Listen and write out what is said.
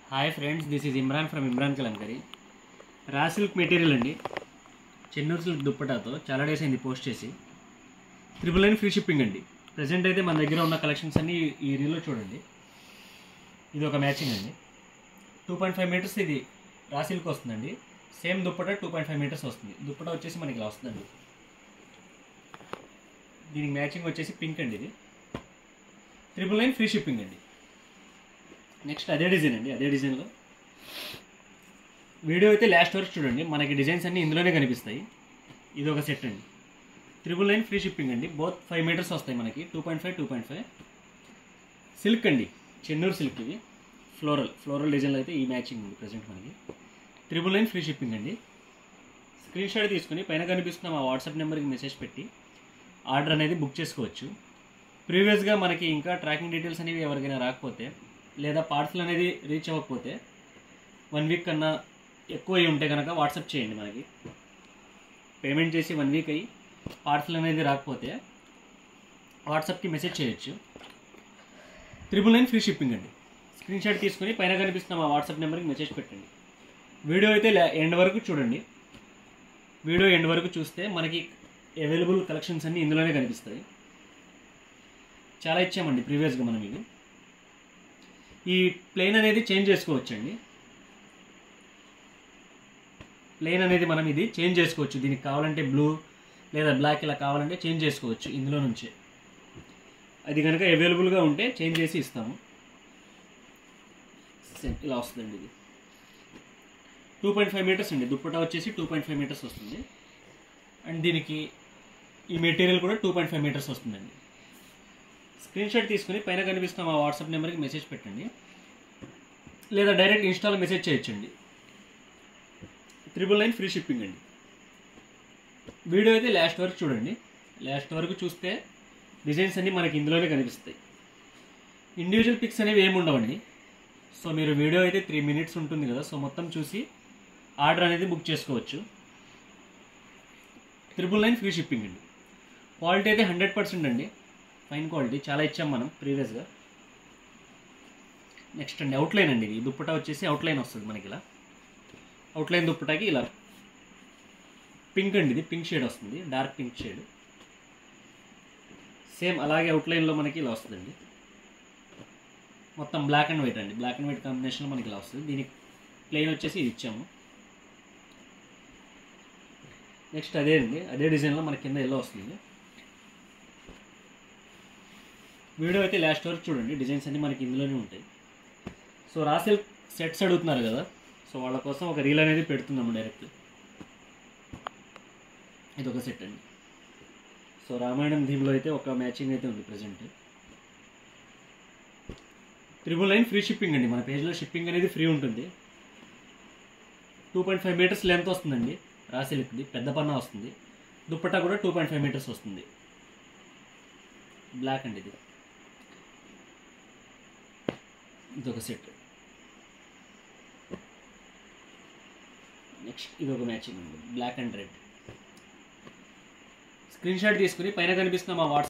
Hi friends, this is Imran from Imran kalamkari. Raw silk material అండి. Chennur silk దుప్పటాతో చాలా days అయింది post చేసి. 999 ఫ్రీ షిప్పింగ్ అండి. ప్రజెంట్ అయితే మన దగ్గర ఉన్న కలెక్షన్స్ అన్నీ ఈ రీల్లో చూడండి. ఇది ఒక మ్యాచింగ్ అండి. 2.5 మీటర్స్ ఇది రా సిల్క్ వస్తుందండి. సేమ్ దుప్పట 2.5 మీటర్స్ వస్తుంది. దుప్పట వచ్చేసి మనకి ఇలా వస్తుందండి. దీనికి మ్యాచింగ్ వచ్చేసి పింక్ అండి. ఇది 999 ఫ్రీ షిప్పింగ్ అండి. నెక్స్ట్ అదే డిజైన్ అండి. అదే డిజైన్లో వీడియో అయితే లాస్ట్ వరకు చూడండి. మనకి డిజైన్స్ అన్నీ ఇందులోనే కనిపిస్తాయి. ఇది ఒక సెట్ అండి. 999 ఫ్రీ షిప్పింగ్ అండి. బోత్ 5 మీటర్స్ వస్తాయి మనకి. 2.5 సిల్క్ అండి. చెన్నూరు సిల్క్. ఇది ఫ్లోరల్ డిజైన్లో అయితే ఈ మ్యాచింగ్ ఉంది ప్రజెంట్ మనకి. 999 ఫ్రీ షిప్పింగ్ అండి. స్క్రీన్ షాట్ తీసుకుని పైన కనిపిస్తున్న మా వాట్సాప్ నెంబర్కి మెసేజ్ పెట్టి ఆర్డర్ అనేది బుక్ చేసుకోవచ్చు. ప్రీవియస్గా మనకి ఇంకా ట్రాకింగ్ డీటెయిల్స్ అనేవి ఎవరికైనా రాకపోతే లేదా పార్సల్ అనేది రీచ్ అవ్వకపోతే 1 వీక్ కన్నా ఎక్కువ అయ్యి ఉంటే కనుక వాట్సాప్ చేయండి. మనకి పేమెంట్ చేసి 1 వీక్ అయ్యి పార్సల్ అనేది రాకపోతే వాట్సాప్కి మెసేజ్ చేయొచ్చు. 999 ఫ్రీ షిప్పింగ్ అండి. స్క్రీన్ షాట్ తీసుకుని పైన కనిపిస్తున్న మా వాట్సాప్ నెంబర్కి మెసేజ్ పెట్టండి. వీడియో అయితే ఎండ్ వరకు చూడండి. వీడియో ఎండ్ వరకు చూస్తే మనకి అవైలబుల్ కలెక్షన్స్ అన్నీ ఇందులోనే కనిపిస్తాయి. చాలా ఇచ్చామండి ప్రీవియస్గా మనం. ఇది ఈ ప్లెయిన్ అనేది చేంజ్ చేసుకోవచ్చండి. ప్లెయిన్ అనేది మనం ఇది చేంజ్ చేసుకోవచ్చు. దీనికి కావాలంటే బ్లూ లేదా బ్లాక్ ఇలా కావాలంటే చేంజ్ చేసుకోవచ్చు ఇందులో నుంచే. అది కనుక అవైలబుల్గా ఉంటే చేంజ్ చేసి ఇస్తాము. ఇలా వస్తుందండి. ఇది 2.5 మీటర్స్ అండి. దుప్పటా వచ్చేసి 2.5 మీటర్స్ వస్తుంది. అండ్ దీనికి ఈ మెటీరియల్ కూడా 2.5 మీటర్స్ వస్తుందండి. స్క్రీన్ షాట్ తీసుకుని పైన కనిపిస్తున్న మా వాట్సాప్ నెంబర్కి మెసేజ్ పెట్టండి లేదా డైరెక్ట్ ఇన్స్టాలో మెసేజ్ చేయొచ్చండి. 999 ఫ్రీ షిప్పింగ్ అండి. వీడియో అయితే లాస్ట్ వరకు చూడండి. లాస్ట్ వరకు చూస్తే డిజైన్స్ అన్నీ మనకి ఇందులోనే కనిపిస్తాయి. ఇండివిజువల్ పిక్స్ అనేవి ఏమి ఉండవండి. సో మీరు వీడియో అయితే 3 మినిట్స్ ఉంటుంది కదా. సో మొత్తం చూసి ఆర్డర్ అనేది బుక్ చేసుకోవచ్చు. 999 ఫ్రీ షిప్పింగ్ అండి. క్వాలిటీ అయితే 100% అండి. ఫైన్ క్వాలిటీ చాలా ఇచ్చాం మనం ప్రీవియస్గా. నెక్స్ట్ అండి అవుట్లైన్ అండి. ఇది దుప్పటా వచ్చేసి అవుట్లైన్ వస్తుంది మనకి. ఇలా అవుట్లైన్ దుప్పటాకి ఇలా పింక్ అండి. ఇది పింక్ షేడ్ వస్తుంది. Dark pink shade. సేమ్ అలాగే అవుట్లైన్లో మనకి ఇలా వస్తుందండి. మొత్తం బ్లాక్ అండ్ వైట్ అండి. బ్లాక్ అండ్ వైట్ కాంబినేషన్లో మనకి ఇలా వస్తుంది. దీనికి ప్లెయిన్ వచ్చేసి ఇది ఇచ్చాము. నెక్స్ట్ అదే అండి. అదే డిజైన్లో మనకి కింద ఎల్లో వస్తుంది. వీడియో అయితే లాస్ట్ వరకు చూడండి. డిజైన్స్ అన్నీ మనకి ఇందులోనే ఉంటాయి. సో రా సిల్క్ సెట్స్ అడుగుతున్నారు కదా. సో వాళ్ళ కోసం ఒక రీల్ అనేది పెడుతున్నాము డైరెక్ట్. ఇది ఒక సెట్ అండి. సో రామాయణం థీమ్లో అయితే ఒక మ్యాచింగ్ అయితే ఉంది ప్రజెంట్. 999 ఫ్రీ షిప్పింగ్ అండి. మన పేజ్లో షిప్పింగ్ అనేది ఫ్రీ ఉంటుంది. 2.5 మీటర్స్ లెంత్ వస్తుందండి. రా సిల్క్ది పెద్ద పన్నా వస్తుంది. దుప్పట్టా కూడా 2.5 మీటర్స్ వస్తుంది. బ్లాక్ అండి. ఇది ఒక సెట్. నెక్స్ట్ ఇది ఒక మ్యాచింగ్ అండి. Black and red. Screenshot తీసుకుని పైన కనిపిస్తున్న మా వాట్సాప్